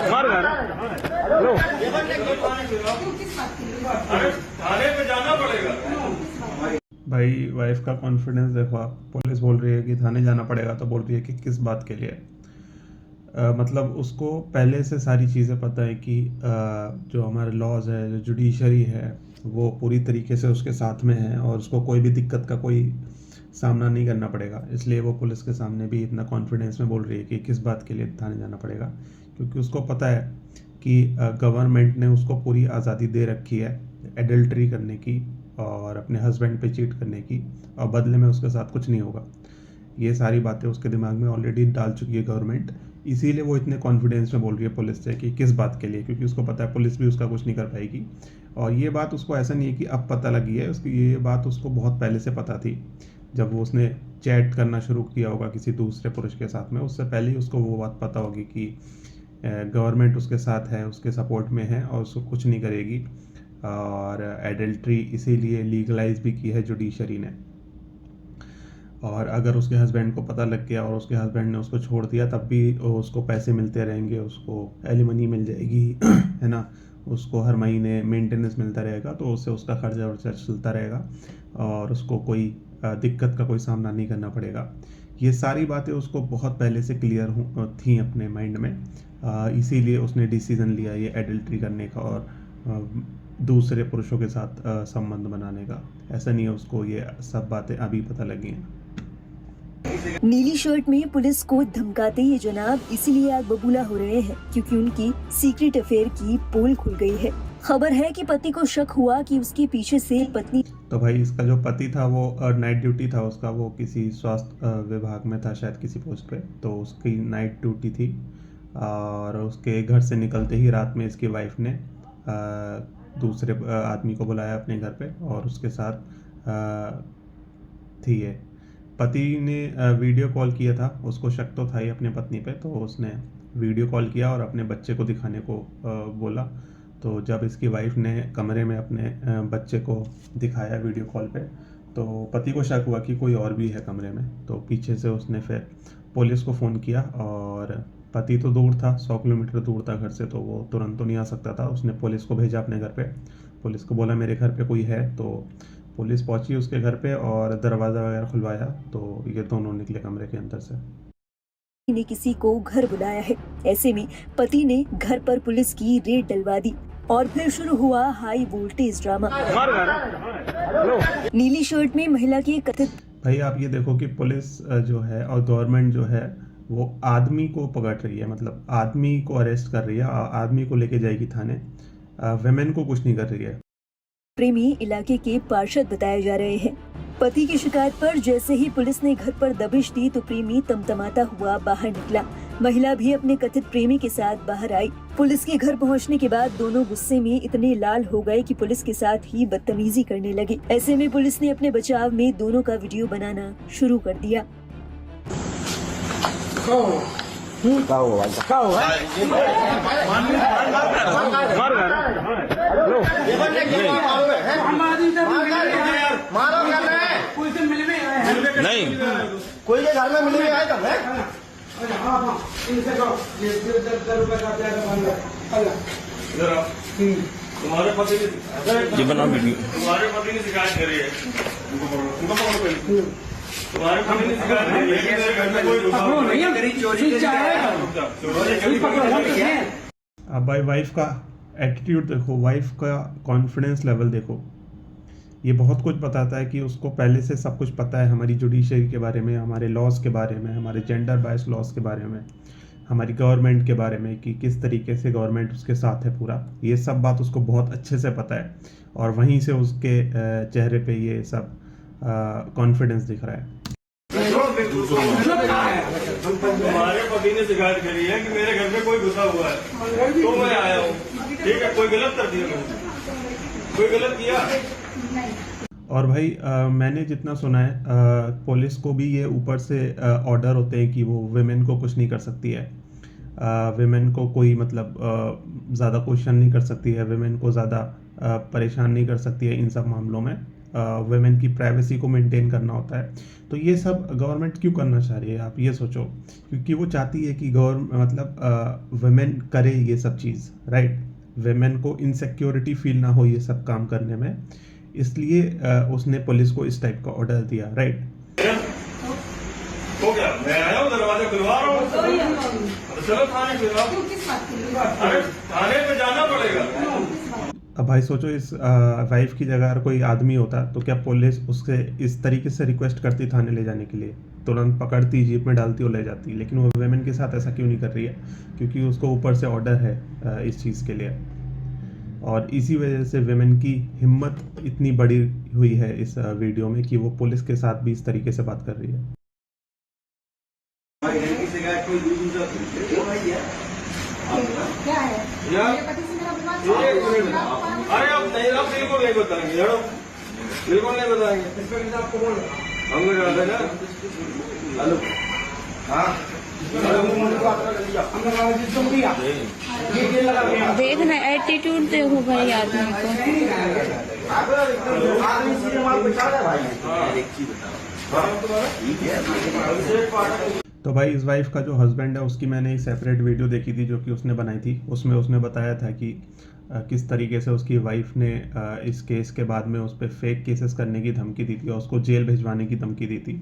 हमारे घर हेलो थाने पे जाना पड़ेगा। भाई वाइफ का कॉन्फिडेंस देखो आप। पुलिस बोल रही है कि थाने जाना पड़ेगा तो बोल रही है कि किस बात के लिए। मतलब उसको पहले से सारी चीज़ें पता है कि जो हमारे लॉज है, जो जुडिशरी है, वो पूरी तरीके से उसके साथ में है और उसको कोई भी दिक्कत का कोई सामना नहीं करना पड़ेगा। इसलिए वो पुलिस के सामने भी इतना कॉन्फिडेंस में बोल रही है कि किस बात के लिए थाने जाना पड़ेगा, क्योंकि उसको पता है कि गवर्नमेंट ने उसको पूरी आज़ादी दे रखी है एडल्ट्री करने की और अपने हस्बैंड पे चीट करने की, और बदले में उसके साथ कुछ नहीं होगा। ये सारी बातें उसके दिमाग में ऑलरेडी डाल चुकी है गवर्नमेंट। इसीलिए वो इतने कॉन्फिडेंस में बोल रही है पुलिस से कि किस बात के लिए, क्योंकि उसको पता है पुलिस भी उसका कुछ नहीं कर पाएगी। और ये बात उसको ऐसा नहीं है कि अब पता लगी है, उसकी ये बात उसको बहुत पहले से पता थी। जब वो उसने चैट करना शुरू किया होगा किसी दूसरे पुरुष के साथ में, उससे पहले ही उसको वो बात पता होगी कि गवर्नमेंट उसके साथ है, उसके सपोर्ट में है और उसको कुछ नहीं करेगी। और एडल्ट्री इसीलिए लीगलाइज भी की है जुडिशरी ने। और अगर उसके हस्बैंड को पता लग गया और उसके हस्बैंड ने उसको छोड़ दिया, तब भी उसको पैसे मिलते रहेंगे, उसको एलिमनी मिल जाएगी है ना, उसको हर महीने मेंटेनेंस मिलता रहेगा, तो उससे उसका खर्चा वर्चा चलता रहेगा और उसको कोई दिक्कत का कोई सामना नहीं करना पड़ेगा। ये सारी बातें उसको बहुत पहले से क्लियर थी अपने माइंड में। इसीलिए उसने डिसीज़न लिया ये एडल्ट्री करने का और दूसरे पुरुषों के साथ संबंध बनाने का। ऐसा नहीं है उसको ये सब बातें अभी पता लगी हैं। नीली शर्ट में पुलिस को धमकाते ये जनाब इसीलिए आग बबूला हो रहे हैं क्योंकि उनकी सीक्रेट अफेयर की पोल खुल गई है। खबर है कि पति को शक हुआ कि उसके पीछे से पत्नी। तो भाई इसका जो पति था वो नाइट ड्यूटी था उसका, वो किसी स्वास्थ्य विभाग में था शायद किसी पोस्ट पे, तो उसकी नाइट ड्यूटी थी और उसके घर से निकलते ही रात में इसकी वाइफ ने दूसरे आदमी को बुलाया अपने घर पे और उसके साथ थी ये। पति ने वीडियो कॉल किया था, उसको शक तो था ही अपने पत्नी पे, तो उसने वीडियो कॉल किया और अपने बच्चे को दिखाने को बोला। तो जब इसकी वाइफ ने कमरे में अपने बच्चे को दिखाया वीडियो कॉल पे, तो पति को शक हुआ कि कोई और भी है कमरे में। तो पीछे से उसने फिर पुलिस को फ़ोन किया और पति तो दूर था, 100 किलोमीटर दूर था घर से, तो वो तुरंत तो नहीं आ सकता था। उसने पुलिस को भेजा अपने घर पे, पुलिस को बोला मेरे घर पे कोई है। तो पुलिस पहुंची उसके घर पे और दरवाज़ा वगैरह खुलवाया, तो ये दोनों निकले कमरे के अंदर से। ने किसी को घर बुलाया है। ऐसे में पति ने घर पर पुलिस की रेड डलवा दी और फिर शुरू हुआ हाई वोल्टेज ड्रामा। हमारे घर हेलो नीली शर्ट में महिला की कथित। भाई आप ये देखो कि पुलिस जो है और गवर्नमेंट जो है वो आदमी को पकड़ रही है, मतलब आदमी को अरेस्ट कर रही है, आदमी को लेके जाएगी थाने, वेमेन को कुछ नहीं कर रही है। प्रेमी इलाके के पार्षद बताए जा रहे हैं। पति की शिकायत पर जैसे ही पुलिस ने घर पर दबिश दी तो प्रेमी तमतमाता हुआ बाहर निकला। महिला भी अपने कथित प्रेमी के साथ बाहर आई। पुलिस के घर पहुंचने के बाद दोनों गुस्से में इतने लाल हो गए कि पुलिस के साथ ही बदतमीजी करने लगे। ऐसे में पुलिस ने अपने बचाव में दोनों का वीडियो बनाना शुरू कर दिया। हमारे घर हेलो नहीं कोई के घर में मिल भी आए तब तुम्हारे पति ये बना वीडियो। तुम्हारे पति ने शिकायत करी है, तुम्हारे पति ने शिकायत करी है कि मेरे घर में कोई अब भाई वाइफ का एटीट्यूड देखो, वाइफ का कॉन्फिडेंस लेवल देखो। ये बहुत कुछ बताता है कि उसको पहले से सब कुछ पता है हमारी जुडिशरी के बारे में, हमारे लॉज के बारे में, हमारे जेंडर बायस लॉज के बारे में, हमारी गवर्नमेंट के बारे में कि किस तरीके से गवर्नमेंट उसके साथ है पूरा। ये सब बात उसको बहुत अच्छे से पता है और वहीं से उसके चेहरे पे ये सब कॉन्फिडेंस दिख रहा है। तुम्हारे पति ने शिकायत करी है कि मेरे घर में कोई घुसा हुआ है, तो मैं आया हूँ। ठीक है, कोई गलत कर दिया मैंने, कोई गलत किया। और भाई मैंने जितना सुना है पुलिस को भी ये ऊपर से ऑर्डर होते हैं कि वो विमेन को कुछ नहीं कर सकती है, विमेन को कोई मतलब ज़्यादा क्वेश्चन नहीं कर सकती है, विमेन को ज़्यादा परेशान नहीं कर सकती है इन सब मामलों में। वुमेन की प्राइवेसी को मेंटेन करना होता है। तो ये सब गवर्नमेंट क्यों करना चाह रही है, आप ये सोचो। क्योंकि वो चाहती है कि वुमेन करे ये सब चीज़, राइट। वुमेन को इनसिक्योरिटी फील ना हो ये सब काम करने में, इसलिए उसने पुलिस को इस टाइप का ऑर्डर दिया, राइट। तो क्या मैं आया हूँ, दरवाजा खुलवा रहा हूँ, तो चलो थाने खुलवाओ। अरे थाने पे जाना पड़ेगा। अब भाई सोचो, इस वाइफ की जगह अगर कोई आदमी होता तो क्या पुलिस उससे इस तरीके से रिक्वेस्ट करती थाने ले जाने के लिए, तुरंत पकड़ती, जीप में डालती और ले जाती। लेकिन वो वुमेन के साथ ऐसा क्यों नहीं कर रही है? क्योंकि उसको ऊपर से ऑर्डर है इस चीज़ के लिए। और इसी वजह से वुमेन की हिम्मत इतनी बड़ी हुई है इस वीडियो में कि वो पुलिस के साथ भी इस तरीके से बात कर रही है। क्या है? यार, मेरे पति से मेरा विवाद एक मिनट। चल रहा है। अरे आप नहीं, आप बिल्कुल नहीं बताएंगे, जड़ो बिल्कुल नहीं बताएंगे। हम लोग आते ना। हेलो, हाँ देखना एटीट्यूड देखो भाई आदमी को। तो भाई इस वाइफ का जो हस्बैंड है उसकी मैंने एक सेपरेट वीडियो देखी थी जो कि उसने बनाई थी। उसमें उसने बताया था कि किस तरीके से उसकी वाइफ ने इस केस के बाद में उस पर फेक केसेस करने की धमकी दी थी और उसको जेल भिजवाने की धमकी दी थी।